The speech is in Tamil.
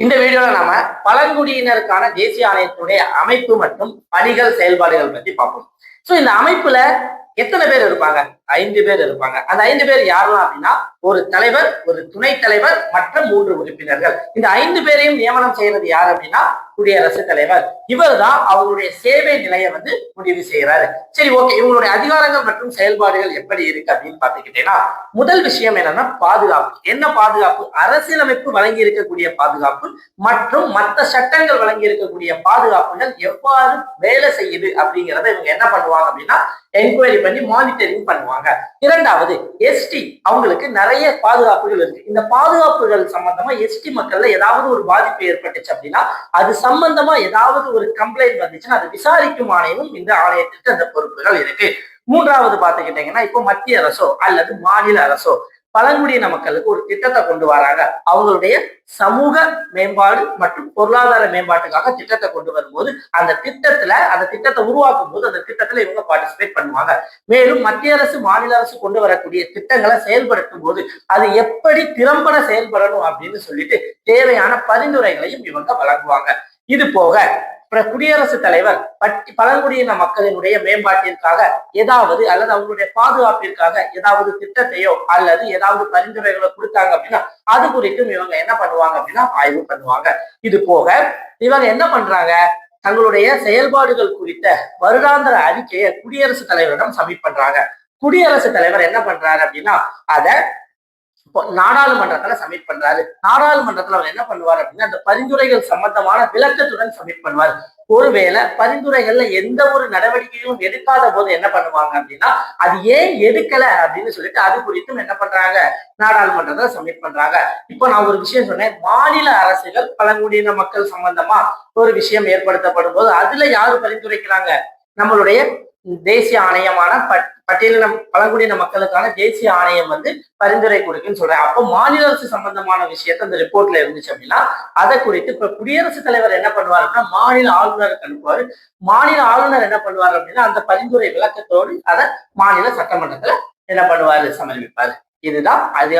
இந்த வீடியோல நாம பழங்குடியினருக்கான தேசிய ஆணையத்துடைய அமைப்பு மற்றும் பணிகள் செயல்பாடுகள் பத்தி பார்ப்போம். சோ இந்த அமைப்புல எத்தனை பேர் இருப்பாங்க? 5 பேர் இருப்பாங்க. அந்த 5 பேர் யாரெல்லாம் அப்படின்னா, ஒரு தலைவர், ஒரு துணைத் தலைவர் மற்றும் 3 உறுப்பினர்கள். இந்த 5 பேரையும் நியமனம் செய்யறது யார் அப்படின்னா, குடியரசுத் தலைவர். இவர் தான் அவங்களுடைய சேவை நிலையை முடிவு செய்யறாரு. சரி, ஓகே, இவங்களுடைய அதிகாரங்கள் மற்றும் செயல்பாடுகள் எப்படி இருக்கு அப்படின்னு பாத்துக்கிட்டேன்னா, முதல் விஷயம் என்னன்னா பாதுகாப்பு. என்ன பாதுகாப்பு? அரசியலமைப்பு வழங்கி இருக்கக்கூடிய பாதுகாப்பு மற்றும் மற்ற சட்டங்கள் வழங்கி இருக்கக்கூடிய பாதுகாப்புகள் எவ்வாறு வேலை செய்யுது அப்படிங்கிறத இவங்க என்ன பண்ணுவாங்க அப்படின்னா, என்கொயரி பண்ணி மானிட்டரிங் பண்ணுவாங்க. இரண்டாவது, எஸ்டி, அவங்களுக்கு நிறைய பாதுகாப்புகள் இருக்கு. இந்த பாதுகாப்புகள் சம்பந்தமா எஸ்டி மக்கள்ல ஏதாவது ஒரு பாதிப்பு ஏற்பட்டுச்சு அப்படின்னா, அது சம்பந்தமா ஏதாவது ஒரு கம்ப்ளைண்ட் வந்துச்சுன்னா அதை விசாரிக்கும் ஆணையமும் இந்த ஆணையத்திற்கு அந்த பொறுப்புகள் இருக்கு. மூன்றாவது பாத்துக்கிட்டீங்கன்னா, இப்போ மத்திய அரசோ அல்லது மாநில அரசோ பழங்குடியின மக்களுக்கு ஒரு திட்டத்தை கொண்டு வராங்க. அவங்களுடைய சமூக மேம்பாடு மற்றும் பொருளாதார மேம்பாட்டுக்காக திட்டத்தை கொண்டு வரும்போது அந்த திட்டத்தை உருவாக்கும் போது அந்த திட்டத்துல இவங்க பார்ட்டிசிபேட் பண்ணுவாங்க. மேலும் மத்திய அரசு மாநில அரசு கொண்டு வரக்கூடிய திட்டங்களை செயல்படுத்தும் போது அது எப்படி திறம்பட செயல்படணும் அப்படின்னு சொல்லிட்டு தேவையான பரிந்துரைகளையும் இவங்க வழங்குவாங்க. இது போக குடியரசுத் தலைவர் பழங்குடியின மக்களினுடைய மேம்பாட்டிற்காக ஏதாவது அல்லது அவங்களுடைய பாதுகாப்பிற்காக ஏதாவது திட்டத்தையோ அல்லது ஏதாவது பரிந்துரைகளோ கொடுத்தாங்க அப்படின்னா அது குறித்தும் இவங்க என்ன பண்ணுவாங்க அப்படின்னா ஆய்வு பண்ணுவாங்க. இது போக இவங்க என்ன பண்றாங்க, தங்களுடைய செயல்பாடுகள் குறித்த வருடாந்திர அறிக்கையை குடியரசுத் தலைவரிடம் சப்மிட் பண்றாங்க. குடியரசுத் தலைவர் என்ன பண்றாரு அப்படின்னா அதை நாடாளுமன்றத்துல சப்மிட் பண்றாரு. நாடாளுமன்றத்துல அவர் என்ன பண்ணுவார் அப்படின்னா அந்த பரிந்துரைகள் சம்பந்தமான விளக்கத்துடன் சப்மிட் பண்ணுவார். ஒருவேளை பரிந்துரைகள்ல எந்த ஒரு நடவடிக்கையும் எடுக்காத போது என்ன பண்ணுவாங்க அப்படின்னா, அது ஏன் எடுக்கல அப்படின்னு சொல்லிட்டு அது குறித்தும் என்ன பண்றாங்க, நாடாளுமன்றத்துல சப்மிட் பண்றாங்க. இப்போ நான் ஒரு விஷயம் சொன்னேன், மாநில அரசுகள் பழங்குடியின மக்கள் சம்பந்தமா ஒரு விஷயம் ஏற்படுத்தப்படும் போது அதுல யாரு பரிந்துரைக்கிறாங்க, நம்மளுடைய தேசிய ஆணையமான பட்டியலின பழங்குடியின மக்களுக்கான தேசிய ஆணையம் பரிந்துரை கொடுக்குன்னு சொல்றேன். அப்போ மாநில அரசு சம்பந்தமான விஷயத்த அந்த ரிப்போர்ட்ல இருந்துச்சு அப்படின்னா அதை குறித்து இப்ப குடியரசுத் தலைவர் என்ன பண்ணுவார் அப்படின்னா மாநில ஆளுநருக்கு அனுப்புவாரு. மாநில ஆளுநர் என்ன பண்ணுவார் அப்படின்னா அந்த பரிந்துரை விளக்கத்தோடு அதை மாநில சட்டமன்றத்துல என்ன பண்ணுவாரு, சமர்ப்பிப்பாரு. இதுதான் அதிகார